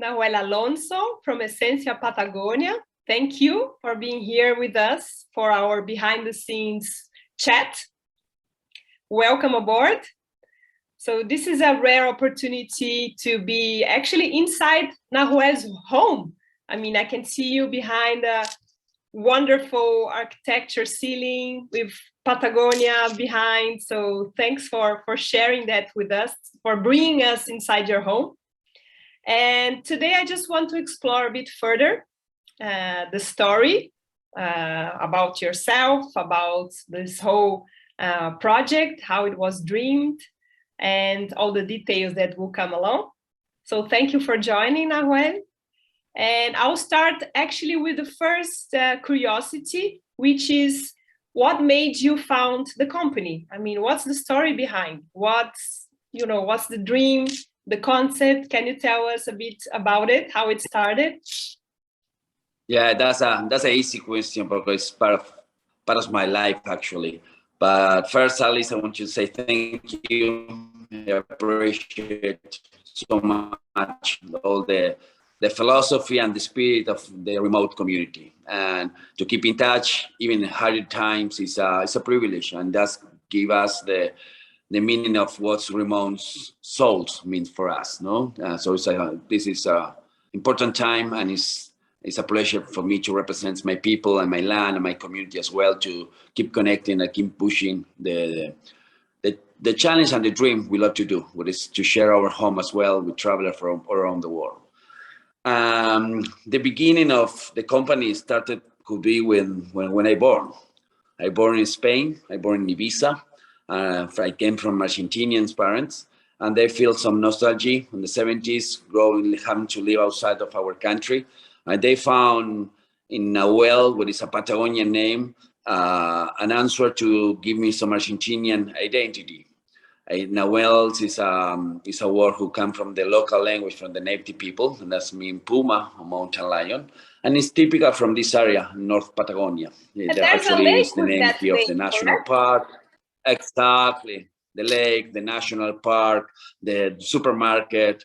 Nahuel Alonso from EsenciaPatagonia. Thank you for being here with us for our behind the scenes chat. Welcome aboard. So this is a rare opportunity to be actually inside Nahuel's home. I mean, I can see you behind a wonderful architecture ceiling with Patagonia behind. So thanks for sharing that with us, for bringing us inside your home. And today I just want to explore a bit further the story about yourself, about this whole project, how it was dreamed, and all the details that will come along. So thank you for joining, Nahuel. And I'll start actually with the first curiosity, which is what made you found the company? I mean, what's the story behind? What's the dream, the concept? Can you tell us a bit about it, how it started? Yeah, that's an easy question because it's part of my life actually. But first, Alice, I want to say thank you. I appreciate so much all the philosophy and the spirit of the remote community, and to keep in touch even in harder times is a privilege, and that's give us the meaning of what remote souls means for us. No, so this is a important time, and it's a pleasure for me to represent my people and my land and my community as well, to keep connecting and keep pushing the challenge and the dream we love to do, which is to share our home as well with travelers from around the world. The beginning of the company could be when I born. I born in Spain. I born in Ibiza. I came from Argentinian parents, and they feel some nostalgia in the 70s, having to live outside of our country. And they found in Nahuel, what is a Patagonian name, an answer to give me some Argentinian identity. Nahuel is a word who comes from the local language, from the native people, and that's mean puma, or mountain lion. And it's typical from this area, North Patagonia. That actually is the name here of the national park. Exactly. The lake, the national park, the supermarket,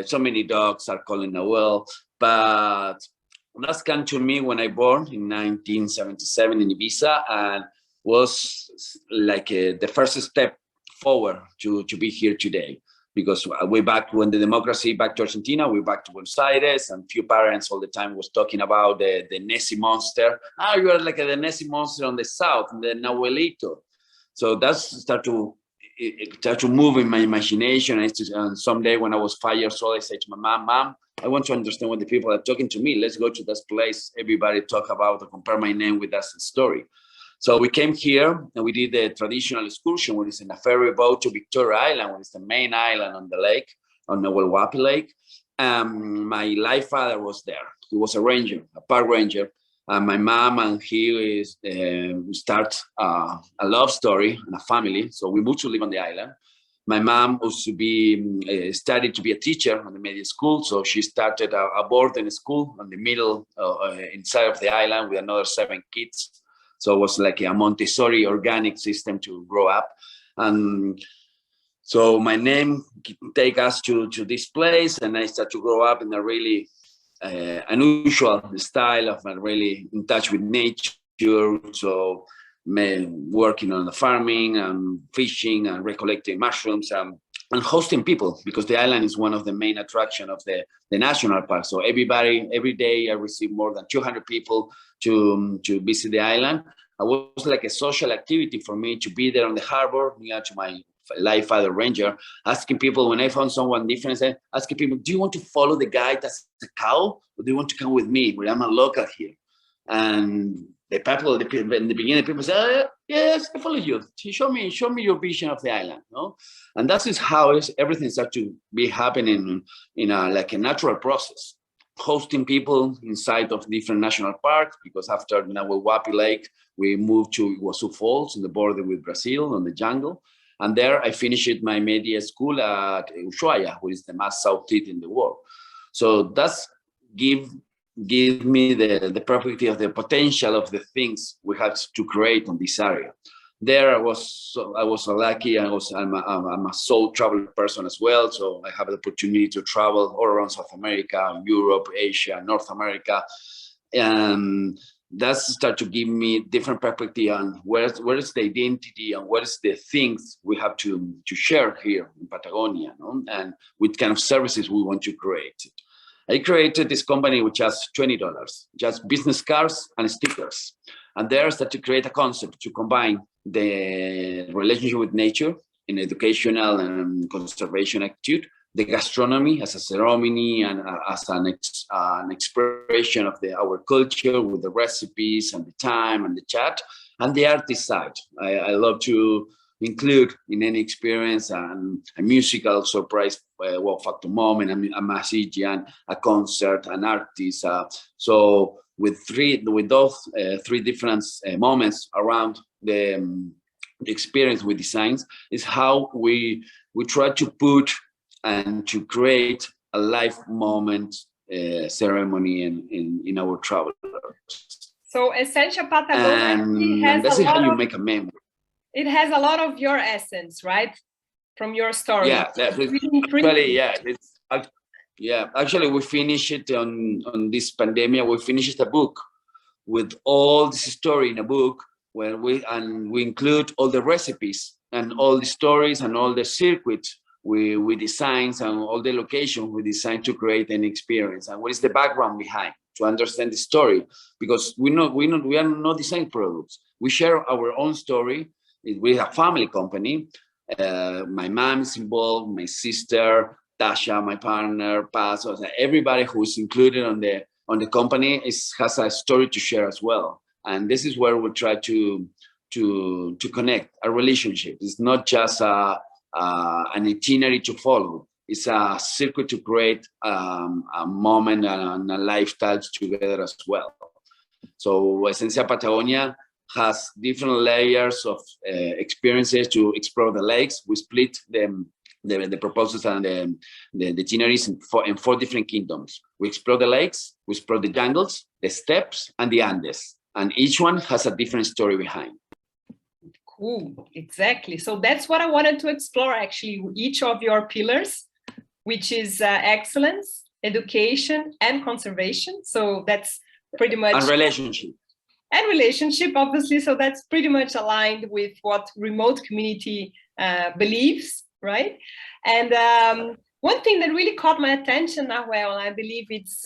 so many dogs are calling Nahuel. But that's come to me when I born in 1977 in Ibiza, and was like the first step forward to be here today, because way back when the democracy back to Argentina, we back to Buenos Aires, and few parents all the time was talking about the Nessie monster. You are like the Nessie monster on the south, the Nahuelito. So that's start to move in my imagination. And someday when I was 5 years old, I said to my mom, I want to understand what the people are talking to me. Let's go to this place. Everybody talk about or compare my name with that story. So we came here and we did the traditional excursion, which is in a ferry boat to Victoria Island, which is the main island on the lake, on Nahuel Lake. My life father was there. He was a ranger, a park ranger. My mom and he start a love story and a family. So we moved to live on the island. My mom was studied to be a teacher on the media school. So she started a boarding school on the middle, inside of the island with another 7 kids. So it was like a Montessori organic system to grow up. And so my name take us to this place, and I start to grow up in a really unusual style of really in touch with nature. So working on the farming and fishing and recollecting mushrooms and hosting people, because the island is one of the main attractions of the national park. So every day I receive more than 200 people to visit the island. It was like a social activity for me to be there on the harbor near to my life father ranger, asking people when I found someone different, asking people, do you want to follow the guy that's a cow, or do you want to come with me where I'm a local here? And the people in the beginning, people say, yes, I follow you. Show me your vision of the island, no? And that is how everything starts to be happening in like a natural process. Hosting people inside of different national parks, because after Nahuel Lake, we moved to Iguazu Falls on the border with Brazil on the jungle. And there I finished my media school at Ushuaia, which is the most southeast in the world. So that's give me the property of the potential of the things we have to create on this area. there I was lucky. I'm a soul traveler person as well, so I have the opportunity to travel all around South America, Europe, Asia, North America, and that's start to give me different perspective on where is the identity and what is the things we have to share here in Patagonia, no? And what kind of services we want to create. I created this company with just $20, just business cards and stickers. And there I started to create a concept to combine the relationship with nature in educational and conservation attitude, the gastronomy as a ceremony and as an expression of our culture with the recipes and the time and the chat, and the artist side. I love to include in any experience a musical surprise wow factor moment, a musician, a concert, an artist. So with those three different moments around the experience with designs is how we try to put and to create a life moment ceremony in our travelers. So EsenciaPatagonia has that's how you make a memory. It has a lot of your essence, right? From your story. Yeah, actually we finished it on this pandemic. We finished a book with all this story in a book where we include all the recipes and all the stories and all the circuits we design and all the locations we design to create an experience and what is the background behind to understand the story, because we are not design products. We share our own story. We are a family company. My mom is involved, my sister, Tasha, my partner, Paz, everybody who is included on the company has a story to share as well. And this is where we try to connect a relationship. It's not just an itinerary to follow. It's a circuit to create a moment and a lifestyle together as well. So Esencia.Patagonia has different layers of experiences to explore the lakes. We split the proposals and the itineraries in four different kingdoms. We explore the lakes, we explore the jungles, the steppes, and the Andes. And each one has a different story behind. Cool, exactly. So that's what I wanted to explore, actually, each of your pillars, which is excellence, education, and conservation. So that's pretty much... And relationship. And relationship, obviously. So that's pretty much aligned with what remote community believes, right? And one thing that really caught my attention, Nahuel, and I believe it's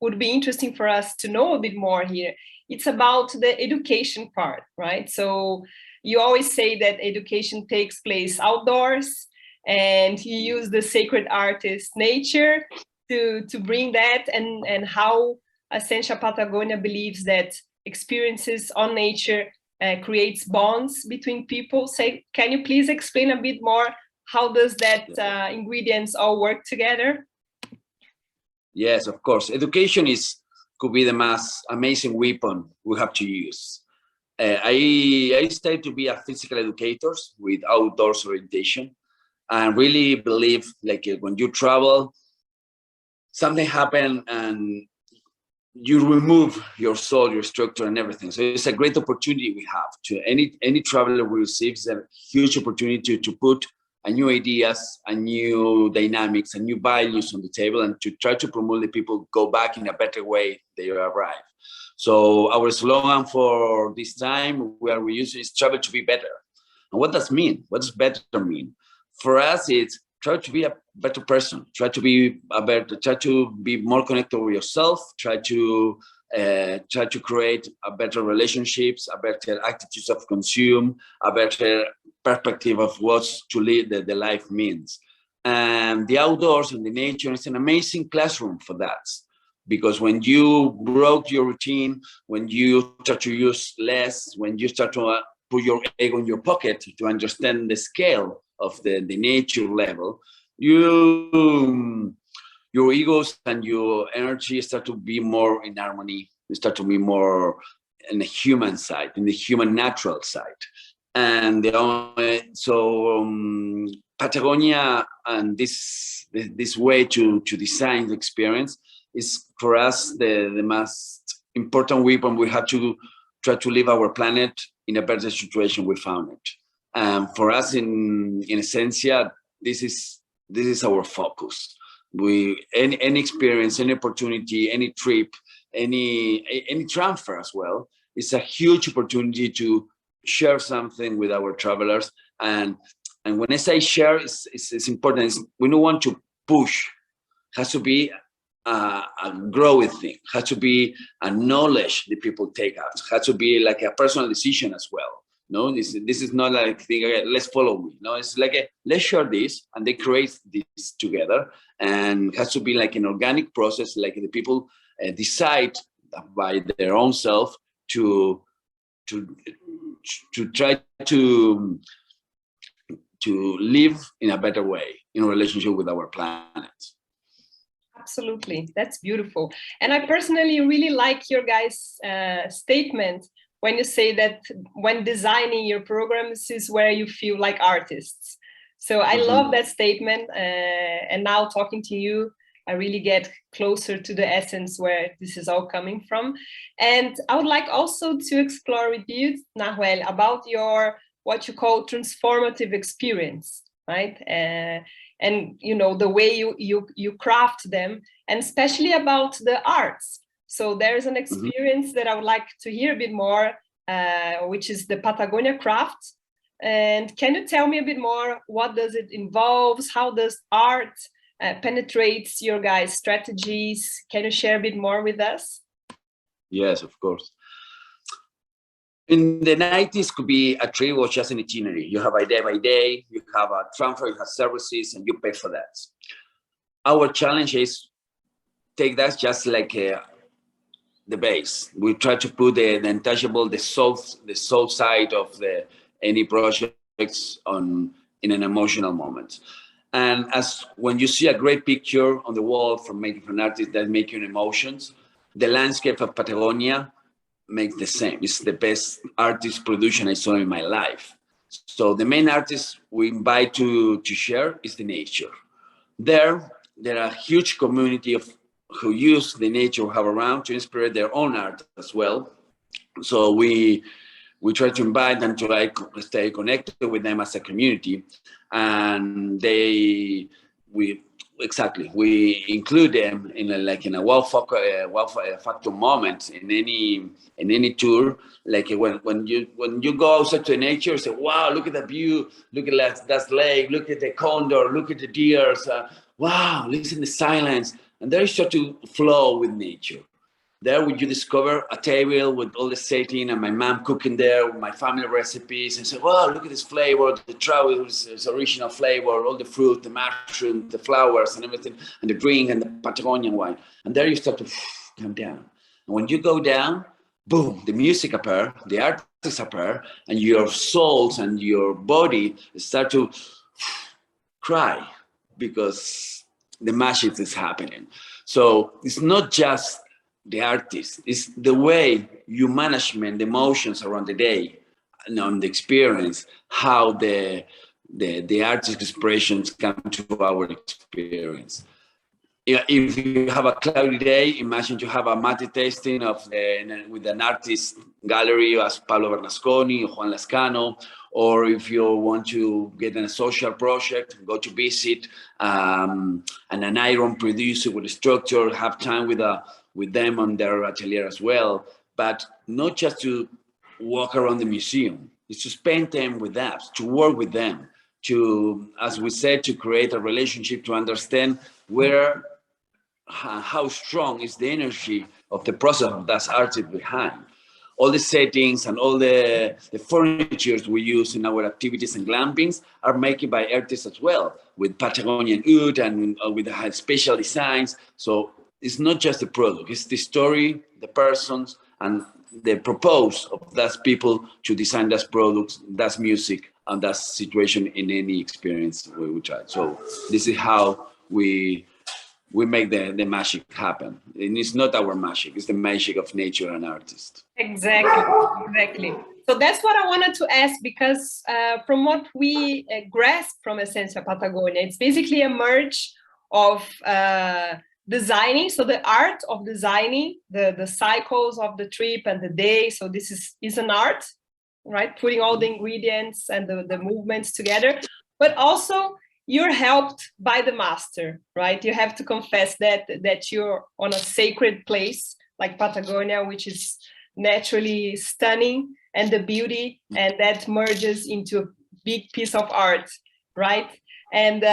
would be interesting for us to know a bit more here, it's about the education part, right? So you always say that education takes place outdoors, and you use the sacred artist nature to bring that, and how EsenciaPatagonia believes that experiences on nature creates bonds between people. Say, can you please explain a bit more how does that ingredients all work together? Yes, of course. Education could be the most amazing weapon we have to use. I started to be a physical educator with outdoors orientation, and really believe like when you travel, something happens and you remove your soul, your structure, and everything. So it's a great opportunity we have to any traveler we receive is a huge opportunity to put a new ideas, a new dynamics, and new values on the table, and to try to promote the people go back in a better way they arrive. So our slogan for this time where we use is travel to be better. And what does mean? What does better mean? For us, it's try to be a better person, try to be more connected with yourself, try to create a better relationships, a better attitudes of consume, a better perspective of what's to live the life means. And the outdoors and the nature is an amazing classroom for that. Because when you broke your routine, when you start to use less, when you start to put your ego in your pocket to understand the scale of the nature level, your egos and your energy start to be more in harmony. You start to be more in the human side, in the human natural side. And Patagonia and this way to design the experience is for us the most important weapon we have to try to leave our planet in a better situation we found it. For us in Esencia, this is our focus. Any experience, any opportunity, any trip, any transfer as well, it's a huge opportunity to share something with our travelers. And when I say share, it's important. We don't want to push. It has to be a growing thing. It has to be a knowledge that people take out. It has to be like a personal decision as well. No, this is not like thing, okay, let's follow me. No, it's like let's share this, and they create this together. And it has to be like an organic process, like the people decide by their own self to try to live in a better way in relationship with our planet. Absolutely, that's beautiful. And I personally really like your guys' statement when you say that when designing your programs is where you feel like artists. So I love that statement. And now talking to you, I really get closer to the essence where this is all coming from. And I would like also to explore with you, Nahuel, about your what you call transformative experience, right? And you know the way you craft them, and especially about the arts. So there's an experience that I would like to hear a bit more, which is the Patagonia craft. And can you tell me a bit more? What does it involve? How does art penetrates your guys' strategies? Can you share a bit more with us? Yes, of course. In the 90s, could be a trip or just an itinerary. You have a day by day, you have a transfer, you have services, and you pay for that. Our challenge is take that just like the base. We try to put the intangible, the soul side of any projects in an emotional moment. And as when you see a great picture on the wall from an artist that make you emotions, the landscape of Patagonia makes the same. It's the best artist production I saw in my life. So the main artist we invite to share is the nature. There are a huge community of who use the nature we have around to inspire their own art as well. So we try to invite them to stay connected with them as a community, and we include them in a wow factor moment in any tour. Like when you go outside to nature, you say, wow, look at the view, look at that lake, look at the condor, look at the deers, wow, listen to the silence, and there you start to flow with nature. There you discover a table with all the setting and my mom cooking there with my family recipes, and say, wow, look at this flavor, the trout is original flavor, all the fruit, the mushroom, the flowers and everything, and the drink and the Patagonian wine. And there you start to come down. And when you go down, boom, the music appear, the artists appear, and your souls and your body start to cry because the magic is happening. So it's not just the artist, it's the way you management the emotions around the day and on the experience, how the artist expressions come to our experience. If you have a cloudy day, imagine you have a mate tasting with an artist gallery as Pablo Bernasconi or Juan Lascano, or if you want to get in a social project, go to visit an iron producer with a structure, have time with them on their atelier as well, but not just to walk around the museum. It's to spend time with them, to work with them, to, as we said, to create a relationship, to understand how strong is the energy of the process of that artist behind. All the settings and all the furniture we use in our activities and glampings are made by artists as well, with Patagonian wood and with special designs. So it's not just the product, it's the story, the persons, and the purpose of those people to design those products, that music, and that situation in any experience we try. So this is how we make the magic happen. And it's not our magic, it's the magic of nature and artist. Exactly. So that's what I wanted to ask, because from what we grasp from Essencia Patagonia, it's basically a merge of designing, so the art of designing the cycles of the trip and the day. So this is an art, right? Putting all the ingredients and the movements together, but also you're helped by the master, right? You have to confess that you're on a sacred place like Patagonia, which is naturally stunning, and the beauty, and that merges into a big piece of art, right? And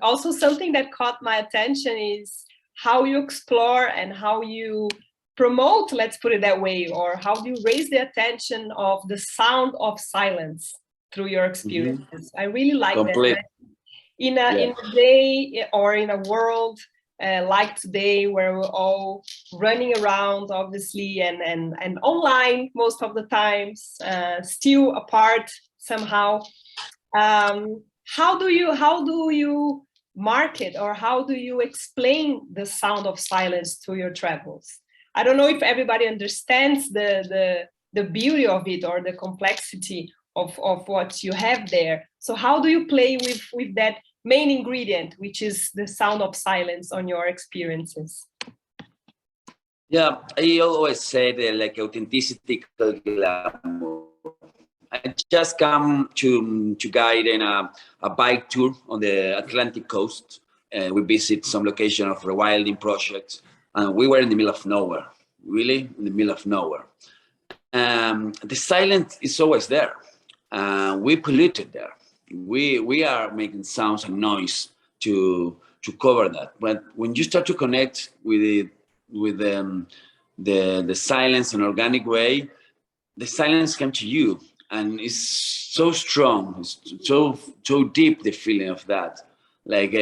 also something that caught my attention is how you explore and how you promote, let's put it that way, or how do you raise the attention of the sound of silence through your experiences. I really like Complete. that. In a day or in a world like today, where we're all running around, obviously, and online most of the times, still apart somehow. How do you market, or how do you explain the sound of silence through your travels? I don't know if everybody understands the beauty of it, or the complexity of what you have there. So how do you play with that main ingredient, which is the sound of silence, on your experiences? Yeah, I always say that, like, authenticity, glamour. I just come to guide in a bike tour on the Atlantic coast. We visit some location of rewilding projects, and we were in the middle of nowhere, really in the middle of nowhere. The silence is always there. We polluted there. We are making sounds and noise to cover that. But when you start to connect with the silence in an organic way, the silence comes to you, and it's so strong, it's so deep, the feeling of that. Like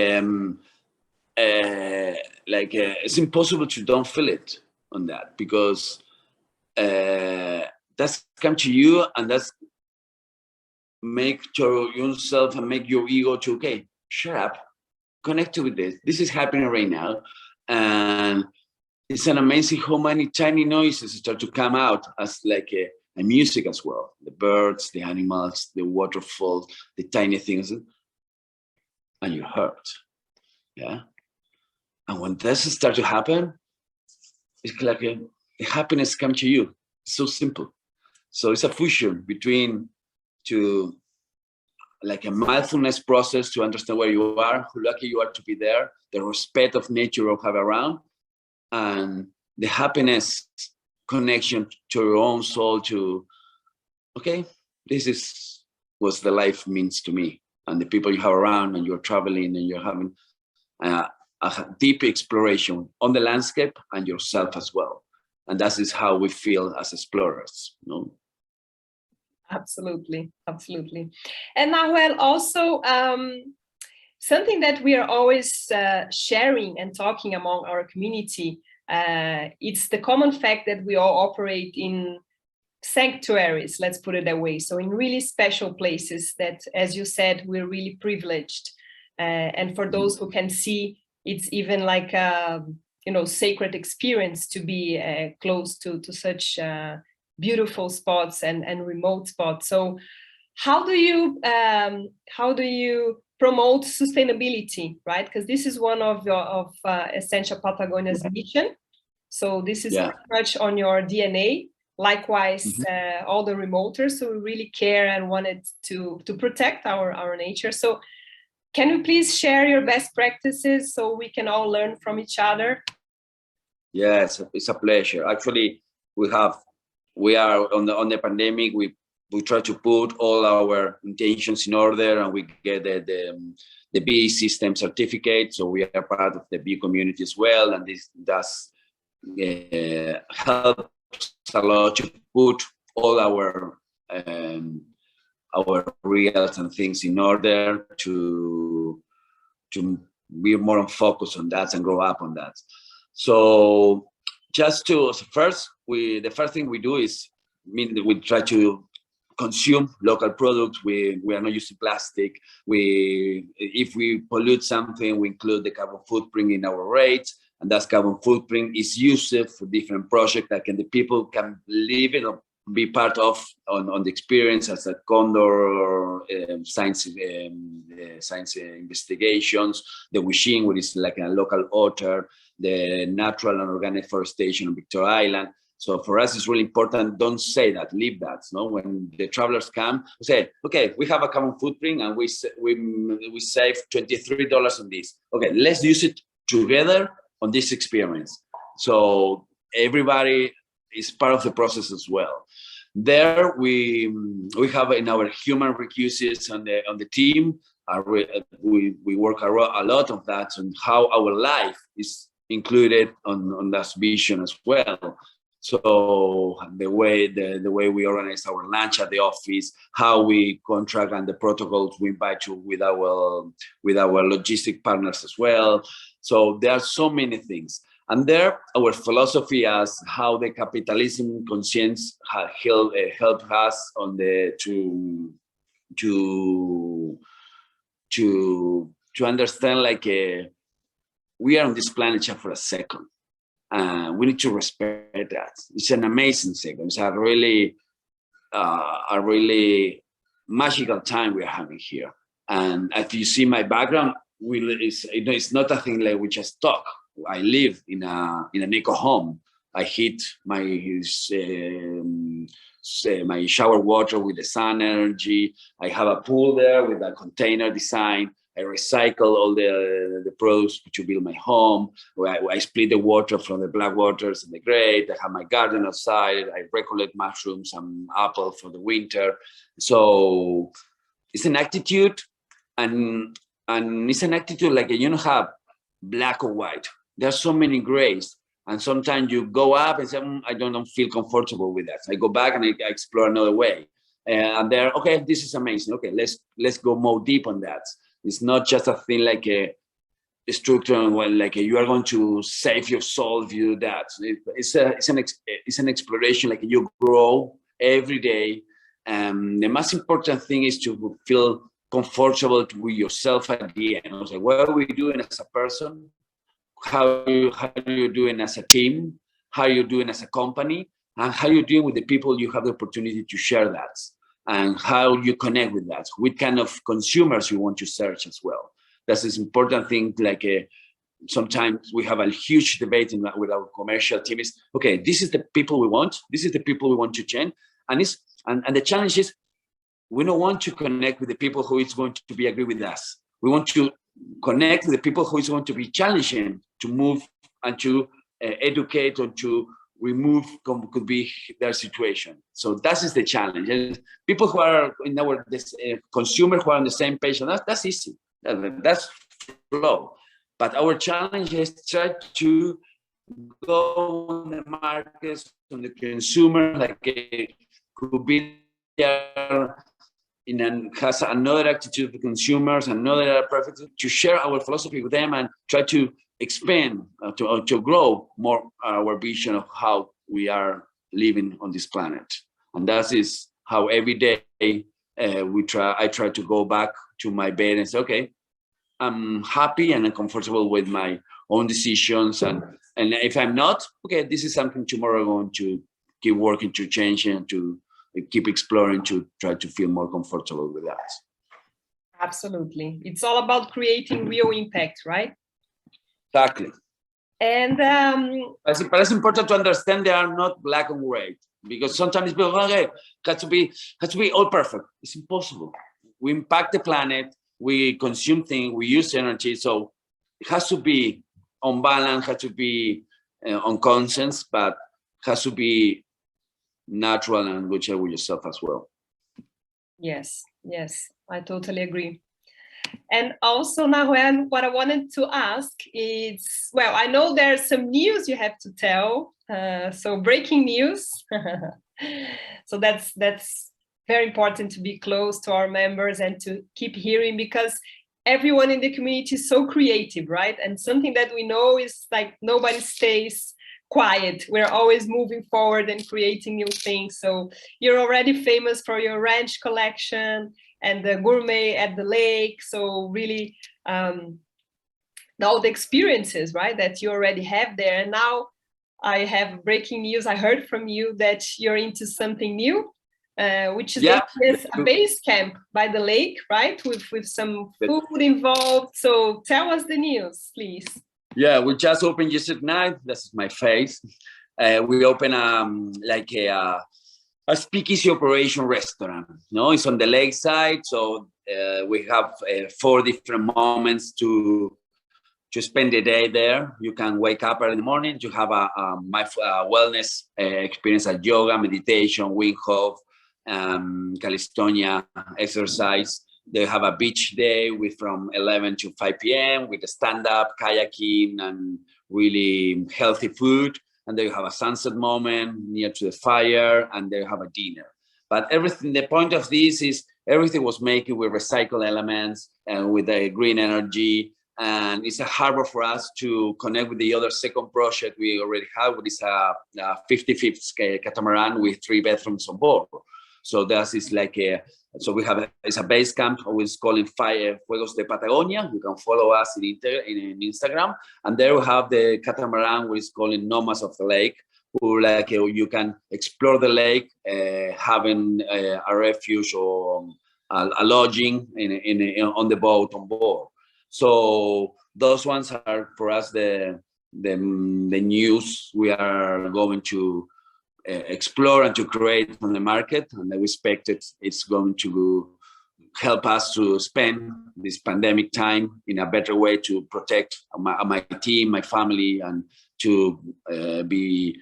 it's impossible to don't feel it on that, because that's come to you, and that's make yourself and make your ego to, okay, shut up, connect with this. This is happening right now, and it's an amazing how many tiny noises start to come out as like a music as well. The birds, the animals, the waterfall, the tiny things, and you hurt. Yeah. And when this starts to happen, it's like the happiness comes to you. It's so simple. So it's a fusion between to like a mindfulness process to understand where you are, how lucky you are to be there, the respect of nature you have around, and the happiness connection to your own soul to, okay, this is what the life means to me, and the people you have around, and you're traveling, and you're having a deep exploration on the landscape and yourself as well. And that is how we feel as explorers, you know? Absolutely, absolutely. And Nahuel, also something that we are always sharing and talking among our community, it's the common fact that we all operate in sanctuaries, let's put it that way. So in really special places that, as you said, we're really privileged. And for those who can see, it's even like a, sacred experience to be close to such beautiful spots and remote spots. So how do you promote sustainability, right? Because this is one of EsenciaPatagonia's mission. So this is pretty much on your DNA. Likewise, all the remoters. So we really care and wanted to protect our nature. So can you please share your best practices so we can all learn from each other? Yes, it's a pleasure. Actually, we are on the pandemic. We try to put all our intentions in order, and we get the B system certificate. So we are part of the B community as well, and this does help a lot to put all our reels and things in order to be more on focus on that and grow up on that. So the first thing we do is we try to consume local products. We are not using plastic. If we pollute something, we include the carbon footprint in our rates, and that carbon footprint is used for different projects that the people can live in or be part of on the experience, as a condor science investigations, the wishing, which is like a local otter, the natural and organic forestation on Victoria Island. So for us, it's really important. Don't say that, leave that. No, when the travelers come, we say, okay, we have a common footprint and we save $23 on this. Okay, let's use it together on this experience. So everybody is part of the process as well. There we have in our human recursos on the team. We work a lot of that and how our life is included on that vision as well. So the way we organize our lunch at the office, how we contract and the protocols we invite you with our logistic partners as well. So there are so many things. And there, our philosophy as how the capitalism conscience helped us on to understand like we are on this planet just for a second. We need to respect that. It's an amazing second. It's a really magical time we are having here. And if you see my background, it's not a thing like we just talk. I live in an eco home. I heat my shower water with the sun energy. I have a pool there with a container design. I recycle all the products to build my home. I split the water from the black waters and the gray. I have my garden outside. I recollect mushrooms and apple for the winter. So it's an attitude, and it's an attitude like you don't have black or white. There's so many grays, and sometimes you go up and say, I don't feel comfortable with that. So I go back and I explore another way, and there, okay, this is amazing. Okay, let's go more deep on that. It's not just a thing like a structure, well, like you are going to save your soul if you do that. It's an exploration, like you grow every day. The most important thing is to feel comfortable with yourself at the end. I was like, what are we doing as a person? How are you doing as a team? How are you doing as a company? And how are you doing with the people you have the opportunity to share that? And how you connect with that, what kind of consumers you want to search as well. That's an important thing. Like sometimes we have a huge debate with our commercial team is, okay, this is the people we want. This is the people we want to change. And the challenge is we don't want to connect with the people who is going to be agree with us. We want to connect with the people who is going to be challenging to move and to educate or to remove could be their situation. So that is the challenge. And people who are in our consumer who are on the same page, and that's easy. That's flow. But our challenge is try to go on the markets, on the consumer, like could be there has another attitude of the consumers, another preference, to share our philosophy with them and try to expand, to grow more our vision of how we are living on this planet. And that is how every day I try to go back to my bed and say, okay, I'm happy and I'm comfortable with my own decisions. And if I'm not, okay, this is something tomorrow I'm going to keep working to change and to keep exploring to try to feel more comfortable with that. Absolutely. It's all about creating real impact, right? Exactly. And but it's important to understand they are not black and white, because sometimes people has to be all perfect. It's impossible. We impact the planet, we consume things, we use energy, so it has to be on balance, has to be on conscience, but has to be natural and good share with yourself as well. Yes, I totally agree. And also, Nahuel, what I wanted to ask is, well, I know there's some news you have to tell. So breaking news. So that's very important to be close to our members and to keep hearing, because everyone in the community is so creative, right? And something that we know is like nobody stays quiet. We're always moving forward and creating new things. So you're already famous for your ranch collection and the gourmet at the lake. So really all the experiences, right, that you already have there. And now I have breaking news. I heard from you that you're into something new, which is a base camp by the lake, right? With some food involved. So tell us the news, please. Yeah, we just opened yesterday night. That's my face. We open like a speakeasy operation restaurant. No, it's on the lakeside, so we have 4 different moments to spend the day there. You can wake up early in the morning. You have a wellness experience, like yoga, meditation, Wim Hof, Calistonia exercise. They have a beach day with from 11 to 5 p.m. with a stand-up, kayaking, and really healthy food. And they have a sunset moment near to the fire, and they have a dinner. But everything, the point of this is everything was made with recycled elements and with the green energy. And it's a harbor for us to connect with the other second project we already have, which is a 55th catamaran with 3 bedrooms on board. So that is like so we have it's a base camp. Always calling Fuegos de Patagonia. You can follow us in Instagram, and there we have the catamaran, which is calling Nomads of the Lake, who like you can explore the lake, having a refuge or a lodging on the boat on board. So those ones are for us the news we are going to explore and to create on the market, and we expect it's going to help us to spend this pandemic time in a better way to protect my team, my family, and to be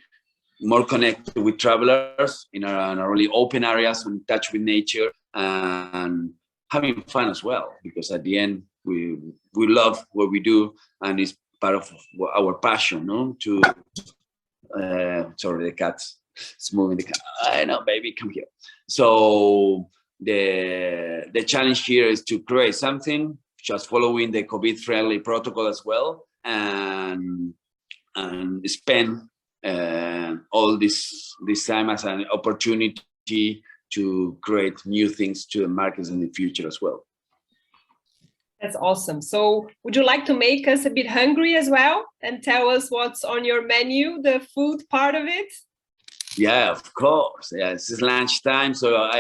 more connected with travelers in our really open areas, in touch with nature, and having fun as well. Because at the end, we love what we do, and it's part of our passion, no? To sorry, the cat's it's moving. The cat. I know, baby, come here. So the challenge here is to create something just following the COVID-friendly protocol as well, and spend all this time as an opportunity to create new things to the markets in the future as well. That's awesome. So would you like to make us a bit hungry as well and tell us what's on your menu, the food part of it? Yeah, of course. Yeah, it's lunchtime, so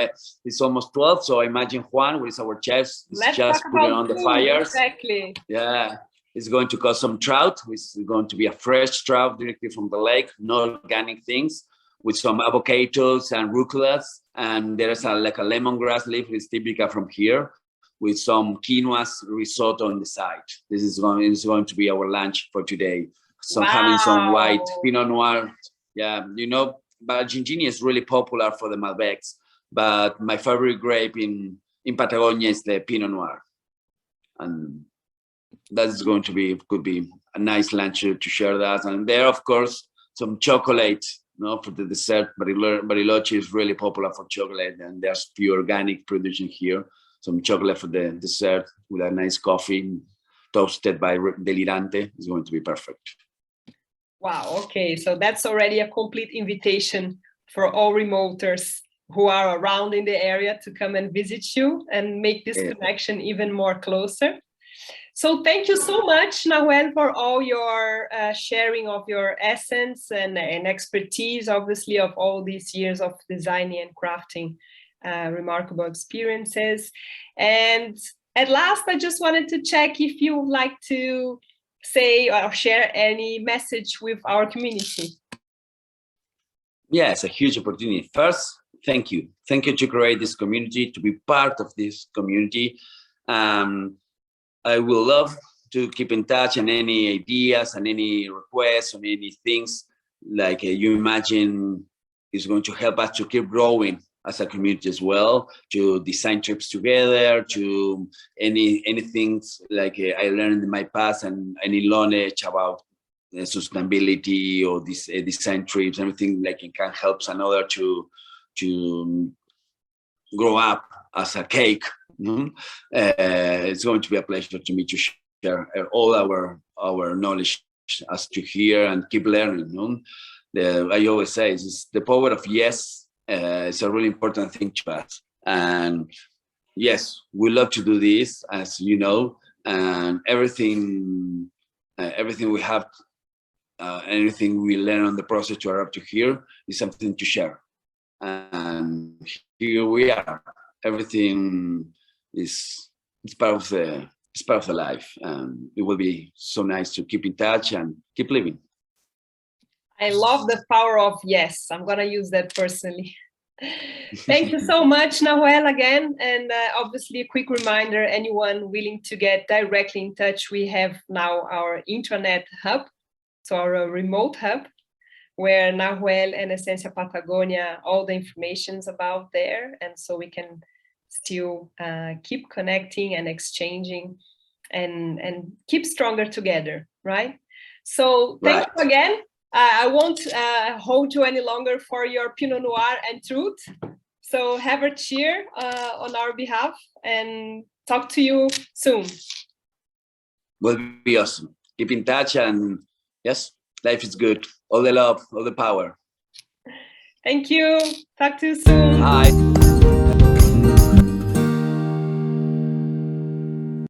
it's almost 12. So I imagine Juan, who is our chef, is just putting on the fires. Exactly. Yeah, it's going to cost some trout. It's going to be a fresh trout directly from the lake, no organic things, with some avocados and rucolas. And there's like a lemongrass leaf, it's typical from here, with some quinoa risotto on the side. This is going to be our lunch for today. So having some white Pinot Noir. Yeah, you know, but Argentina is really popular for the Malbecs. But my favorite grape in Patagonia is the Pinot Noir. And that's going to could be a nice lunch to share that. And there, of course, some chocolate, for the dessert. Bariloche is really popular for chocolate, and there's few organic production here. Some chocolate for the dessert with a nice coffee toasted by Delirante is going to be perfect. Wow, okay. So that's already a complete invitation for all remoters who are around in the area to come and visit you and make this connection even more closer. So thank you so much, Nahuel, for all your sharing of your essence and expertise, obviously, of all these years of designing and crafting remarkable experiences. And at last, I just wanted to check if you would like to say or share any message with our community. Yeah, it's a huge opportunity. First, thank you. Thank you to create this community, to be part of this community. I will love to keep in touch, and any ideas and any requests and any things like you imagine is going to help us to keep growing as a community as well, to design trips together, to anything like I learned in my past, and any knowledge about sustainability or this design trips, everything like it can help another to grow up as a cake. It's going to be a pleasure to me to share all our knowledge as to hear and keep learning. I always say it's the power of yes. It's a really important thing to us. And yes, we love to do this, as you know, and everything we have, anything we learn on the process to arrive to here is something to share. And here we are. Everything is part of the it's part of the life. It will be so nice to keep in touch and keep living. I love the power of yes. I'm going to use that personally. Thank you so much, Nahuel, again. And obviously, a quick reminder, anyone willing to get directly in touch, we have now our intranet hub, so our remote hub, where Nahuel and EsenciaPatagonia, all the information's about there. And so we can still keep connecting and exchanging and keep stronger together, right? So thank you again. I won't hold you any longer for your Pinot Noir and Truth. So have a cheer on our behalf and talk to you soon. Will be awesome. Keep in touch and yes, life is good. All the love, all the power. Thank you. Talk to you soon. Bye.